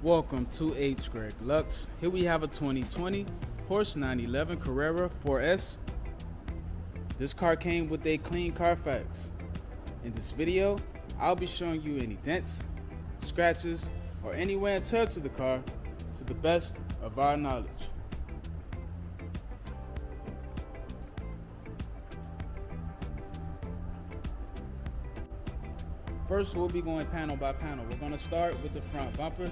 Welcome to hgreglux. Here we have a 2020 Porsche 911 Carrera 4S. This car came with a clean Carfax. In this video, I'll be showing you any dents, scratches, or any wear and tear to the car to the best of our knowledge. First, we'll be going panel by panel. We're going to start with the front bumper.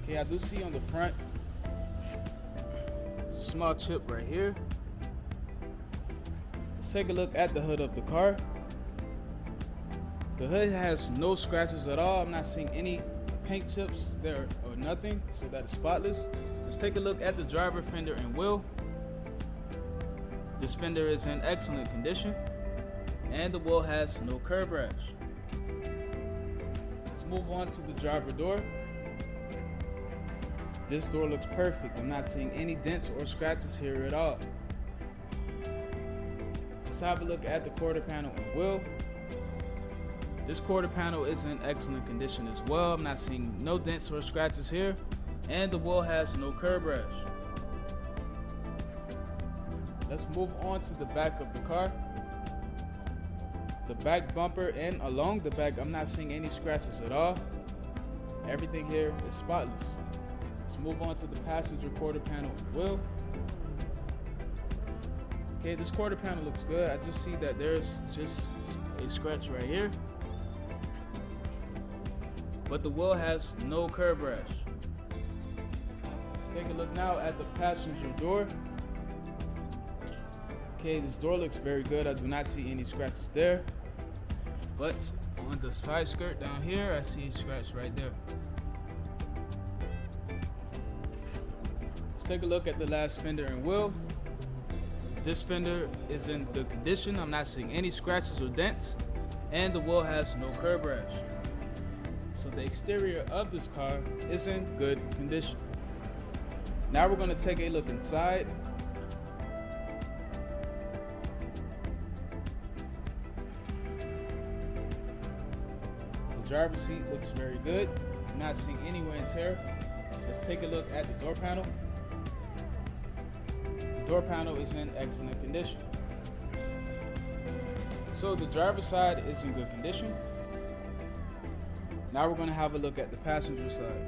Okay, I do see on the front a small chip right here. Let's take a look at the hood of the car. The hood has no scratches at all. I'm not seeing any paint chips there or nothing, so that is spotless. Let's take a look at the driver fender and wheel. This fender is in excellent condition, and the wheel has no curb rash. Let's move on to the driver door. This door looks perfect. I'm not seeing any dents or scratches here at all. Let's have a look at the quarter panel and wheel. This quarter panel is in excellent condition as well. I'm not seeing no dents or scratches here, and the wheel has no curb rash. Let's move on to the back of the car. The back bumper and along the back, I'm not seeing any scratches at all. Everything here is spotless. Let's move on to the passenger quarter panel and wheel. Okay, this quarter panel looks good. I just see that there's just a scratch right here, but the wheel has no curb rash. Let's take a look now at the passenger door. Okay, this door looks very good. I do not see any scratches there, but on the side skirt down here, I see a scratch right there. Let's take a look at the last fender and wheel. This fender is in good condition. I'm not seeing any scratches or dents, and the wheel has no curb rash. So the exterior of this car is in good condition. Now we're going to take a look inside. The driver's seat looks very good. I'm not seeing any wear and tear. Let's take a look at the door panel. The door panel is in excellent condition. So the driver's side is in good condition. Now we're going to have a look at the passenger side.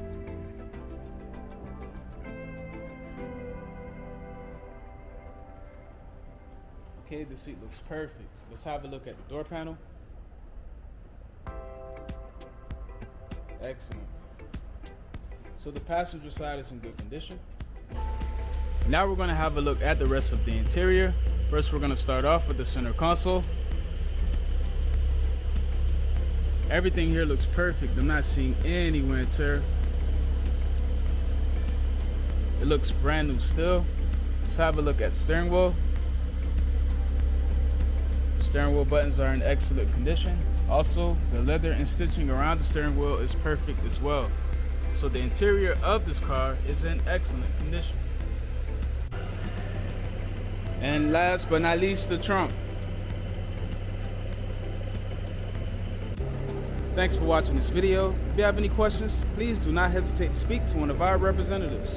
Okay, the seat looks perfect. Let's have a look at the door panel. Excellent. So the passenger side is in good condition. Now we're going to have a look at the rest of the interior. First, we're going to start off with the center console. Everything here looks perfect. I'm not seeing any wear and tear. It looks brand new still. Let's have a look at the steering wheel. The steering wheel buttons are in excellent condition. Also, the leather and stitching around the steering wheel is perfect as well. So the interior of this car is in excellent condition. And last but not least, the trunk. Thanks for watching this video. If you have any questions, please do not hesitate to speak to one of our representatives.